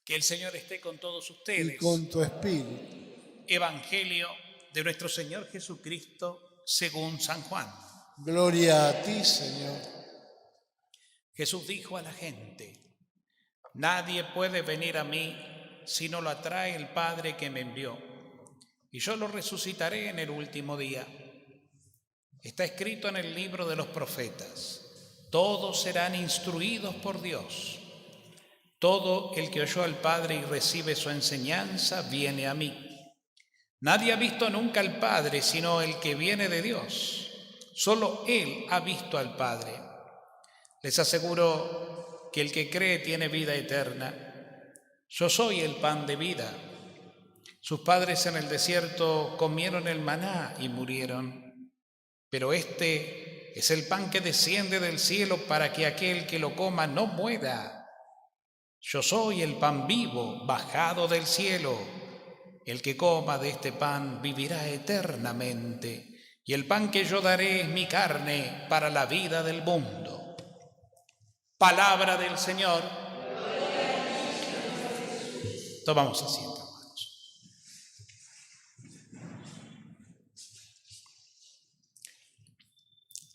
Que el Señor esté con todos y ustedes. con tu espíritu. Evangelio de nuestro Señor Jesucristo según San Juan. Gloria a ti, Señor. Jesús dijo a la gente: nadie puede venir a mí si no lo atrae el Padre que me envió, y yo lo resucitaré en el último día. Está escrito en el libro de los profetas: todos serán instruidos por Dios. Todo el que oyó al Padre y recibe su enseñanza viene a mí. Nadie ha visto nunca al Padre sino el que viene de Dios. Solo Él ha visto al Padre. Les aseguro que el que cree tiene vida eterna. Yo soy el pan de vida. Sus padres en el desierto comieron el maná y murieron. Pero este es el pan que desciende del cielo para que aquel que lo coma no muera. Yo soy el pan vivo, bajado del cielo. El que coma de este pan vivirá eternamente, y el pan que yo daré es mi carne para la vida del mundo. Palabra del Señor. Tomamos asiento, hermanos.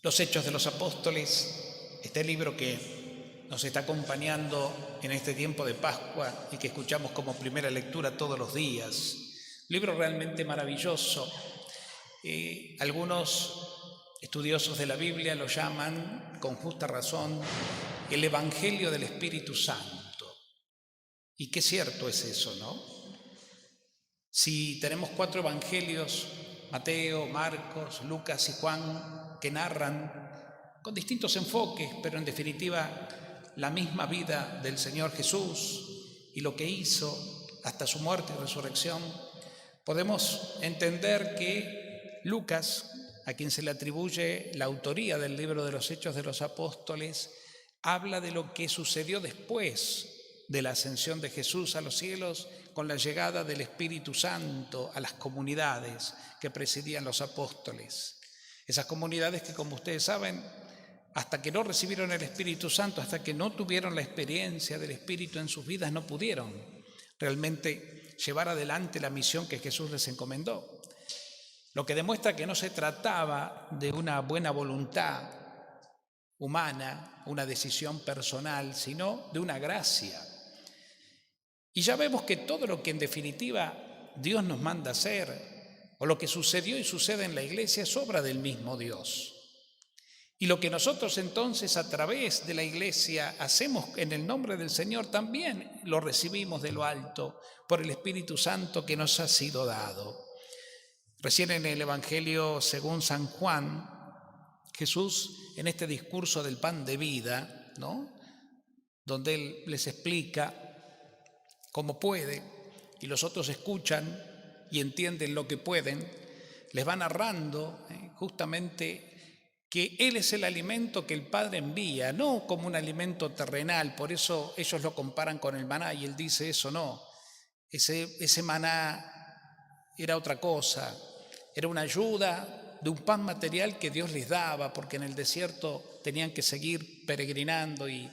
Los Hechos de los Apóstoles, este libro que nos está acompañando en este tiempo de Pascua y que escuchamos como primera lectura todos los días. Libro realmente maravilloso. Algunos estudiosos de la Biblia lo llaman, con justa razón, el Evangelio del Espíritu Santo. Y qué cierto es eso, ¿no? Si tenemos 4 evangelios, Mateo, Marcos, Lucas y Juan, que narran con distintos enfoques, pero en definitiva la misma vida del Señor Jesús y lo que hizo hasta su muerte y resurrección, podemos entender que Lucas, a quien se le atribuye la autoría del libro de los Hechos de los Apóstoles, habla de lo que sucedió después de la ascensión de Jesús a los cielos con la llegada del Espíritu Santo a las comunidades que presidían los apóstoles. Esas comunidades que, como ustedes saben, hasta que no recibieron el Espíritu Santo, hasta que no tuvieron la experiencia del Espíritu en sus vidas, no pudieron realmente llevar adelante la misión que Jesús les encomendó. Lo que demuestra que no se trataba de una buena voluntad humana, una decisión personal, sino de una gracia. Y ya vemos que todo lo que en definitiva Dios nos manda hacer, o lo que sucedió y sucede en la iglesia, es obra del mismo Dios. Y lo que nosotros entonces a través de la iglesia hacemos en el nombre del Señor también lo recibimos de lo alto por el Espíritu Santo que nos ha sido dado. Recién en el Evangelio según San Juan, Jesús en este discurso del pan de vida, ¿no?, donde Él les explica cómo puede y los otros escuchan y entienden lo que pueden, les va narrando justamente que Él es el alimento que el Padre envía, no como un alimento terrenal. Por eso ellos lo comparan con el maná y Él dice eso no. Ese maná era otra cosa, era una ayuda de un pan material que Dios les daba, porque en el desierto tenían que seguir peregrinando y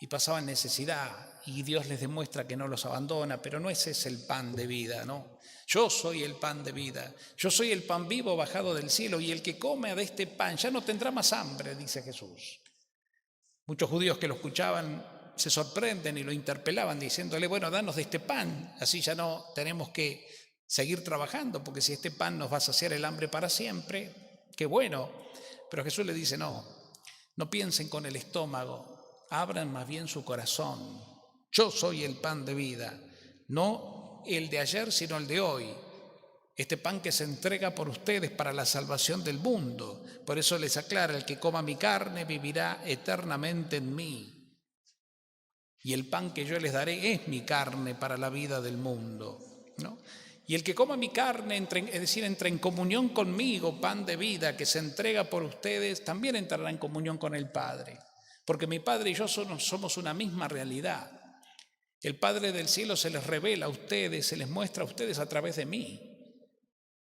pasaban necesidad, y Dios les demuestra que no los abandona, pero no ese es el pan de vida, ¿no? Yo soy el pan de vida, yo soy el pan vivo bajado del cielo, y el que come de este pan ya no tendrá más hambre, dice Jesús. Muchos judíos que lo escuchaban se sorprenden y lo interpelaban diciéndole: bueno, danos de este pan, así ya no tenemos que seguir trabajando, porque si este pan nos va a saciar el hambre para siempre, qué bueno. Pero Jesús le dice: no piensen con el estómago, abran más bien su corazón. Yo soy el pan de vida, no el de ayer, sino el de hoy. Este pan que se entrega por ustedes para la salvación del mundo. Por eso les aclara: el que coma mi carne vivirá eternamente en mí. Y el pan que yo les daré es mi carne para la vida del mundo, ¿no? Y el que coma mi carne, entra en comunión conmigo, pan de vida que se entrega por ustedes, también entrará en comunión con el Padre. Porque mi Padre y yo somos una misma realidad. El Padre del cielo se les revela a ustedes, se les muestra a ustedes a través de mí,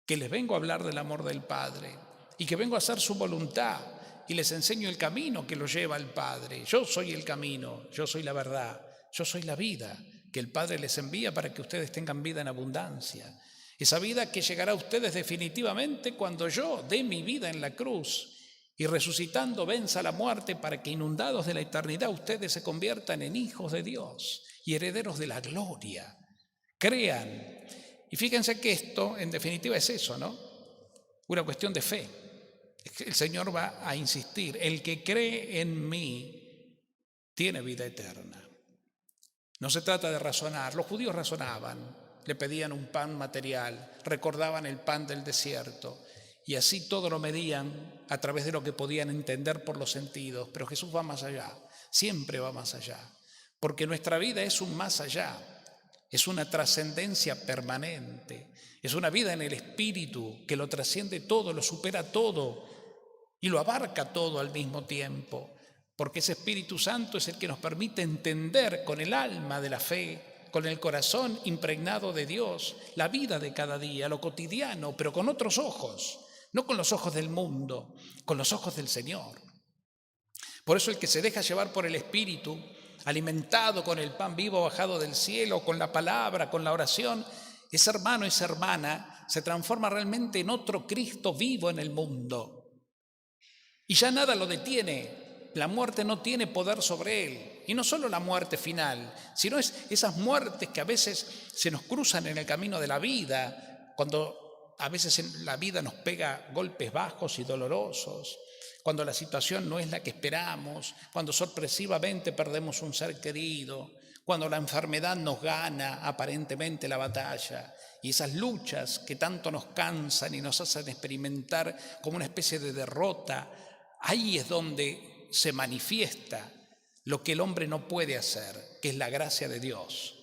que les vengo a hablar del amor del Padre y que vengo a hacer su voluntad y les enseño el camino que los lleva al Padre. Yo soy el camino, yo soy la verdad, yo soy la vida. que el Padre les envía para que ustedes tengan vida en abundancia. Esa vida que llegará a ustedes definitivamente cuando yo dé mi vida en la cruz y resucitando venza la muerte para que inundados de la eternidad ustedes se conviertan en hijos de Dios y herederos de la gloria. Crean. Y fíjense que esto en definitiva es eso, ¿no? Una cuestión de fe. El Señor va a insistir, el que cree en mí tiene vida eterna. No se trata de razonar. Los judíos razonaban, le pedían un pan material, recordaban el pan del desierto y así todo lo medían a través de lo que podían entender por los sentidos. Pero Jesús va más allá, siempre va más allá, porque nuestra vida es un más allá, es una trascendencia permanente, es una vida en el Espíritu que lo trasciende todo, lo supera todo y lo abarca todo al mismo tiempo. Porque ese Espíritu Santo es el que nos permite entender con el alma de la fe, con el corazón impregnado de Dios, la vida de cada día, lo cotidiano, pero con otros ojos, no con los ojos del mundo, con los ojos del Señor. Por eso el que se deja llevar por el Espíritu, alimentado con el pan vivo bajado del cielo, con la palabra, con la oración, ese hermano, esa hermana, se transforma realmente en otro Cristo vivo en el mundo. Y ya nada lo detiene. La muerte no tiene poder sobre él. Y no solo la muerte final, sino esas muertes que a veces se nos cruzan en el camino de la vida, cuando a veces en la vida nos pega golpes bajos y dolorosos, cuando la situación no es la que esperamos, cuando sorpresivamente perdemos un ser querido, cuando la enfermedad nos gana aparentemente la batalla. Y esas luchas que tanto nos cansan y nos hacen experimentar como una especie de derrota, ahí es donde se manifiesta lo que el hombre no puede hacer, que es la gracia de Dios.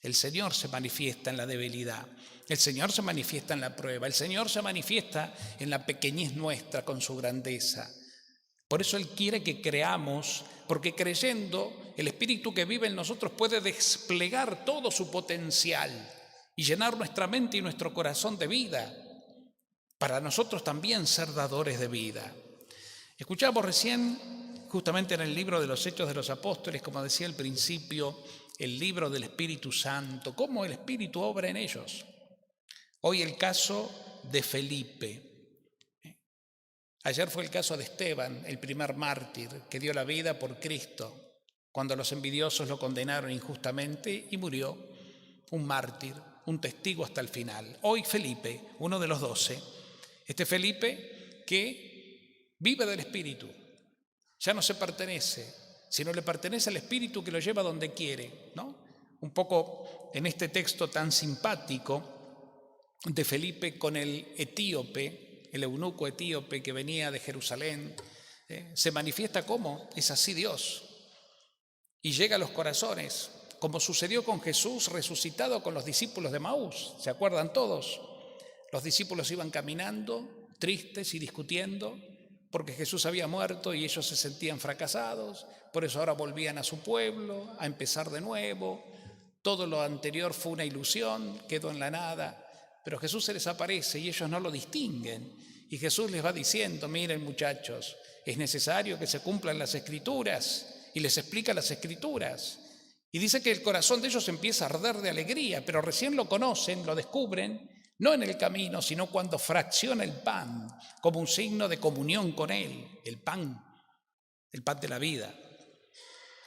El Señor se manifiesta en la debilidad, el Señor se manifiesta en la prueba, el Señor se manifiesta en la pequeñez nuestra con su grandeza. Por eso Él quiere que creamos, porque creyendo, el Espíritu que vive en nosotros puede desplegar todo su potencial y llenar nuestra mente y nuestro corazón de vida, para nosotros también ser dadores de vida. Escuchamos recién, justamente en el libro de los Hechos de los Apóstoles, como decía al principio, el libro del Espíritu Santo, cómo el Espíritu obra en ellos. Hoy el caso de Felipe. Ayer fue el caso de Esteban, el primer mártir que dio la vida por Cristo, cuando los envidiosos lo condenaron injustamente y murió, un mártir, un testigo hasta el final. Hoy Felipe, uno de los 12, este Felipe que vive del Espíritu, ya no se pertenece, sino le pertenece al Espíritu que lo lleva donde quiere, ¿no? Un poco en este texto tan simpático de Felipe con el etíope, el eunuco etíope que venía de Jerusalén, se manifiesta cómo es así Dios y llega a los corazones, como sucedió con Jesús resucitado con los discípulos de Maús. ¿Se acuerdan todos? Los discípulos iban caminando, tristes y discutiendo, porque Jesús había muerto y ellos se sentían fracasados, por eso ahora volvían a su pueblo, a empezar de nuevo. Todo lo anterior fue una ilusión, quedó en la nada, pero Jesús se les aparece y ellos no lo distinguen. Y Jesús les va diciendo, miren muchachos, es necesario que se cumplan las Escrituras, y les explica las Escrituras. Y dice que el corazón de ellos empieza a arder de alegría, pero recién lo conocen, lo descubren, no en el camino, sino cuando fracciona el pan, como un signo de comunión con Él, el pan de la vida.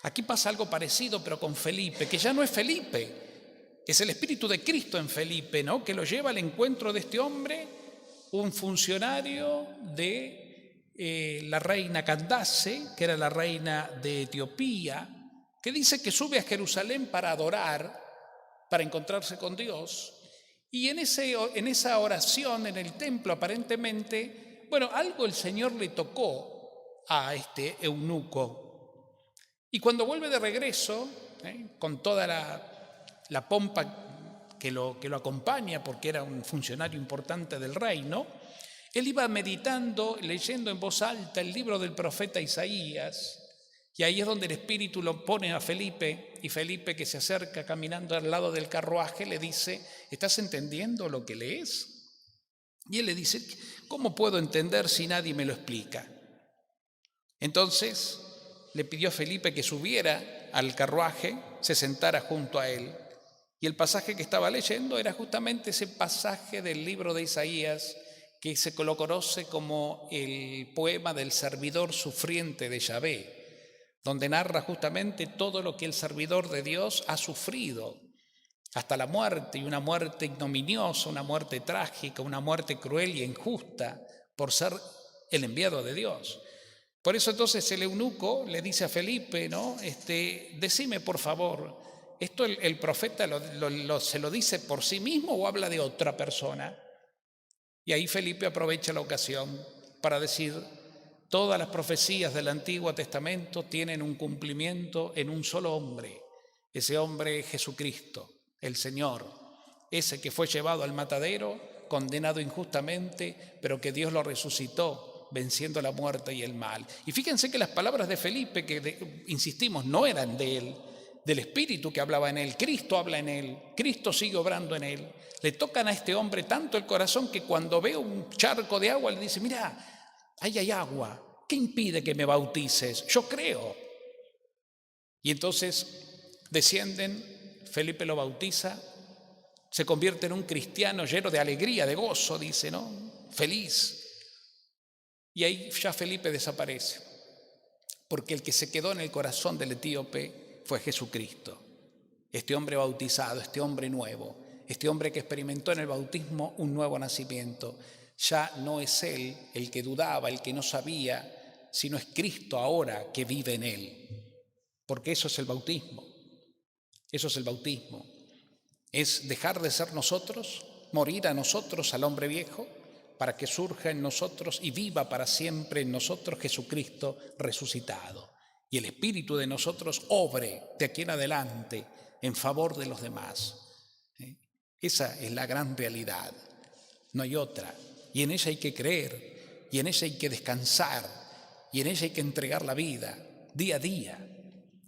Aquí pasa algo parecido, pero con Felipe, que ya no es Felipe, es el Espíritu de Cristo en Felipe, ¿no? Que lo lleva al encuentro de este hombre, un funcionario de la reina Candace, que era la reina de Etiopía, que dice que sube a Jerusalén para adorar, para encontrarse con Dios. Y en esa oración en el templo, aparentemente, algo el Señor le tocó a este eunuco. Y cuando vuelve de regreso, con toda la pompa que lo acompaña, porque era un funcionario importante del reino, él iba meditando, leyendo en voz alta el libro del profeta Isaías, y ahí es donde el Espíritu lo pone a Felipe, y Felipe, que se acerca caminando al lado del carruaje, le dice, ¿estás entendiendo lo que lees? Y él le dice, ¿cómo puedo entender si nadie me lo explica? Entonces le pidió a Felipe que subiera al carruaje se sentara junto a él. Y el pasaje que estaba leyendo era justamente ese pasaje del libro de Isaías que se lo conoce como el poema del servidor sufriente de Yahvé, donde narra justamente todo lo que el servidor de Dios ha sufrido, hasta la muerte, y una muerte ignominiosa, una muerte trágica, una muerte cruel y injusta por ser el enviado de Dios. Por eso entonces el eunuco le dice a Felipe, ¿no? Decime por favor, ¿esto el profeta se lo dice por sí mismo o habla de otra persona? Y ahí Felipe aprovecha la ocasión para decir, todas las profecías del Antiguo Testamento tienen un cumplimiento en un solo hombre, ese hombre es Jesucristo, el Señor, ese que fue llevado al matadero, condenado injustamente, pero que Dios lo resucitó, venciendo la muerte y el mal. Y fíjense que las palabras de Felipe, insistimos, no eran de él, del Espíritu que hablaba en él. Cristo habla en él, Cristo sigue obrando en él. Le tocan a este hombre tanto el corazón que cuando ve un charco de agua le dice, mira, ahí hay agua, ¿qué impide que me bautices? Yo creo. Y entonces descienden, Felipe lo bautiza, se convierte en un cristiano lleno de alegría, de gozo, dice, ¿no? Feliz. Y ahí ya Felipe desaparece, porque el que se quedó en el corazón del etíope fue Jesucristo. Este hombre bautizado, este hombre nuevo, este hombre que experimentó en el bautismo un nuevo nacimiento. Ya no es él el que dudaba, el que no sabía, sino es Cristo ahora que vive en él. Porque eso es el bautismo. Eso es el bautismo. Es dejar de ser nosotros, morir a nosotros, al hombre viejo, para que surja en nosotros y viva para siempre en nosotros Jesucristo resucitado. Y el Espíritu de nosotros obre de aquí en adelante en favor de los demás. Esa es la gran realidad, no hay otra. Y en ella hay que creer, y en ella hay que descansar, y en ella hay que entregar la vida día a día,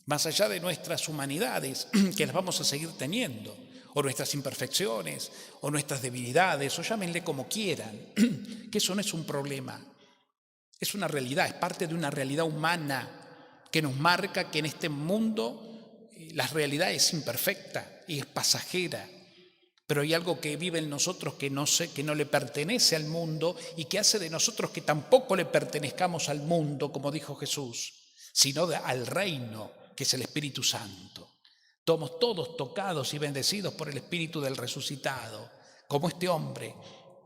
más allá de nuestras humanidades, que las vamos a seguir teniendo, o nuestras imperfecciones, o nuestras debilidades, o llámenle como quieran, que eso no es un problema, es una realidad, es parte de una realidad humana que nos marca que en este mundo la realidad es imperfecta y es pasajera, pero hay algo que vive en nosotros que no le pertenece al mundo y que hace de nosotros que tampoco le pertenezcamos al mundo, como dijo Jesús, sino al reino, que es el Espíritu Santo. Somos todos tocados y bendecidos por el Espíritu del resucitado, como este hombre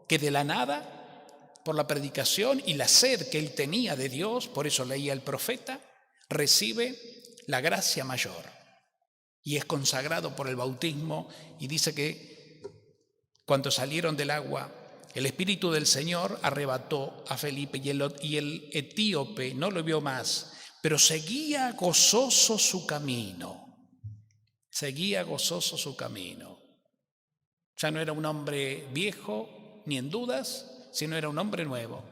que de la nada, por la predicación y la sed que él tenía de Dios, por eso leía el profeta, recibe la gracia mayor y es consagrado por el bautismo. Y dice que cuando salieron del agua, el Espíritu del Señor arrebató a Felipe y el etíope no lo vio más, pero seguía gozoso su camino. Seguía gozoso su camino. Ya no era un hombre viejo ni en dudas, sino era un hombre nuevo,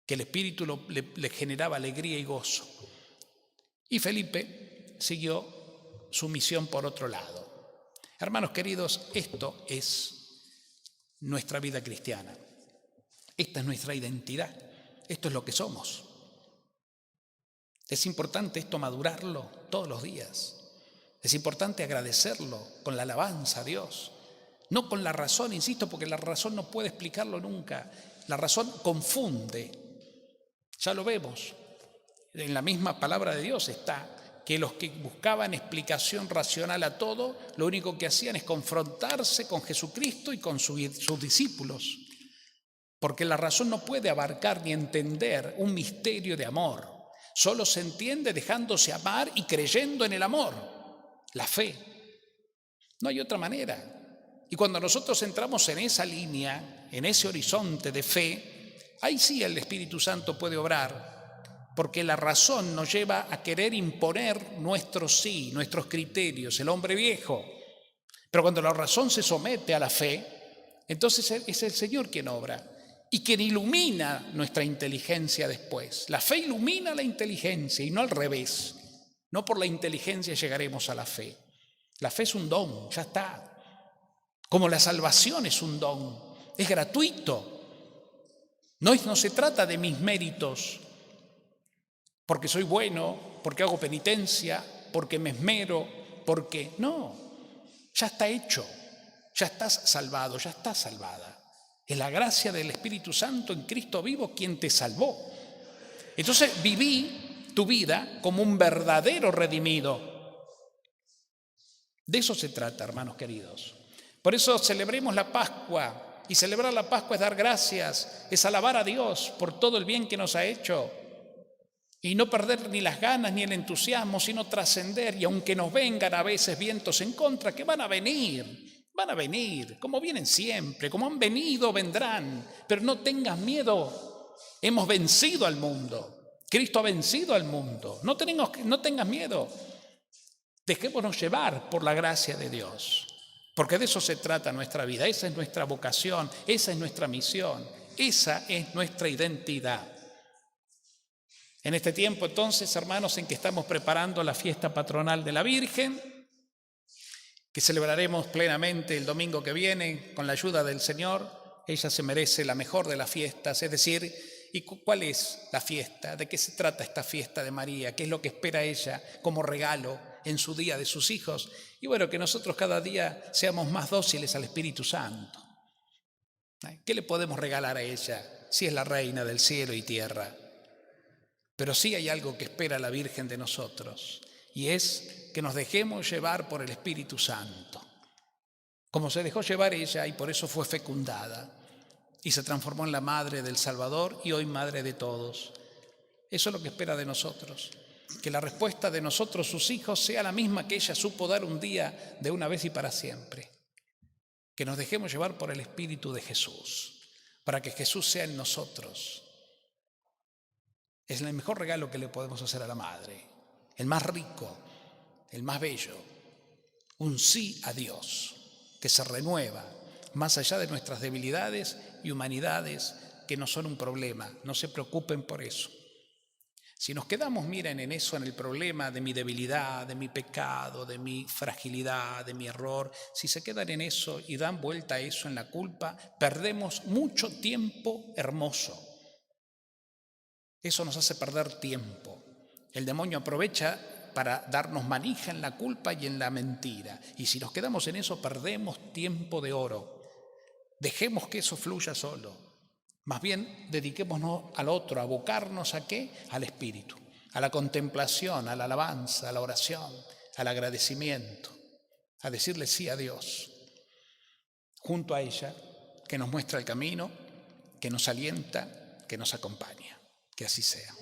que el Espíritu le generaba alegría y gozo. Y Felipe siguió su misión por otro lado. Hermanos queridos, esto es nuestra vida cristiana. Esta es nuestra identidad. Esto es lo que somos. Es importante esto madurarlo todos los días. Es importante agradecerlo con la alabanza a Dios. No con la razón, insisto, porque la razón no puede explicarlo nunca. La razón confunde. Ya lo vemos. En la misma palabra de Dios está que los que buscaban explicación racional a todo, lo único que hacían es confrontarse con Jesucristo y con sus discípulos. Porque la razón no puede abarcar ni entender un misterio de amor. Solo se entiende dejándose amar y creyendo en el amor, la fe. No hay otra manera. Y cuando nosotros entramos en esa línea, en ese horizonte de fe, ahí sí el Espíritu Santo puede obrar. Porque la razón nos lleva a querer imponer nuestros sí, nuestros criterios, el hombre viejo. Pero cuando la razón se somete a la fe, entonces es el Señor quien obra y quien ilumina nuestra inteligencia después. La fe ilumina la inteligencia y no al revés. No por la inteligencia llegaremos a la fe. La fe es un don, ya está. Como la salvación es un don, es gratuito. No se trata de mis méritos, porque soy bueno, porque hago penitencia, porque me esmero, porque... No, ya está hecho, ya estás salvado, ya estás salvada. Es la gracia del Espíritu Santo en Cristo vivo quien te salvó. Entonces viví tu vida como un verdadero redimido. De eso se trata, hermanos queridos. Por eso celebremos la Pascua, y celebrar la Pascua es dar gracias, es alabar a Dios por todo el bien que nos ha hecho, y no perder ni las ganas ni el entusiasmo, sino trascender, y aunque nos vengan a veces vientos en contra, que van a venir, como vienen siempre, como han venido, vendrán, pero no tengas miedo, hemos vencido al mundo, Cristo ha vencido al mundo, no tengas miedo, dejémonos llevar por la gracia de Dios, porque de eso se trata nuestra vida, esa es nuestra vocación, esa es nuestra misión, esa es nuestra identidad. En este tiempo entonces, hermanos, en que estamos preparando la fiesta patronal de la Virgen, que celebraremos plenamente el domingo que viene con la ayuda del Señor, ella se merece la mejor de las fiestas, es decir, ¿y cuál es la fiesta? ¿De qué se trata esta fiesta de María? ¿Qué es lo que espera ella como regalo en su día de sus hijos? Y bueno, que nosotros cada día seamos más dóciles al Espíritu Santo. ¿Qué le podemos regalar a ella si es la reina del cielo y tierra? Pero sí hay algo que espera la Virgen de nosotros, y es que nos dejemos llevar por el Espíritu Santo, como se dejó llevar ella, y por eso fue fecundada y se transformó en la madre del Salvador y hoy madre de todos. Eso es lo que espera de nosotros, que la respuesta de nosotros, sus hijos, sea la misma que ella supo dar un día, de una vez y para siempre, que nos dejemos llevar por el Espíritu de Jesús, para que Jesús sea en nosotros. Es el mejor regalo que le podemos hacer a la madre, el más rico, el más bello, un sí a Dios que se renueva más allá de nuestras debilidades y humanidades que no son un problema. No se preocupen por eso. Si nos quedamos, miren, en eso, en el problema de mi debilidad, de mi pecado, de mi fragilidad, de mi error, si se quedan en eso y dan vuelta a eso en la culpa, perdemos mucho tiempo hermoso. Eso nos hace perder tiempo. El demonio aprovecha para darnos manija en la culpa y en la mentira. Y si nos quedamos en eso, perdemos tiempo de oro. Dejemos que eso fluya solo. Más bien, dediquémonos al otro, a abocarnos ¿a qué? Al Espíritu, a la contemplación, a la alabanza, a la oración, al agradecimiento, a decirle sí a Dios, junto a ella, que nos muestra el camino, que nos alienta, que nos acompaña. Que así sea.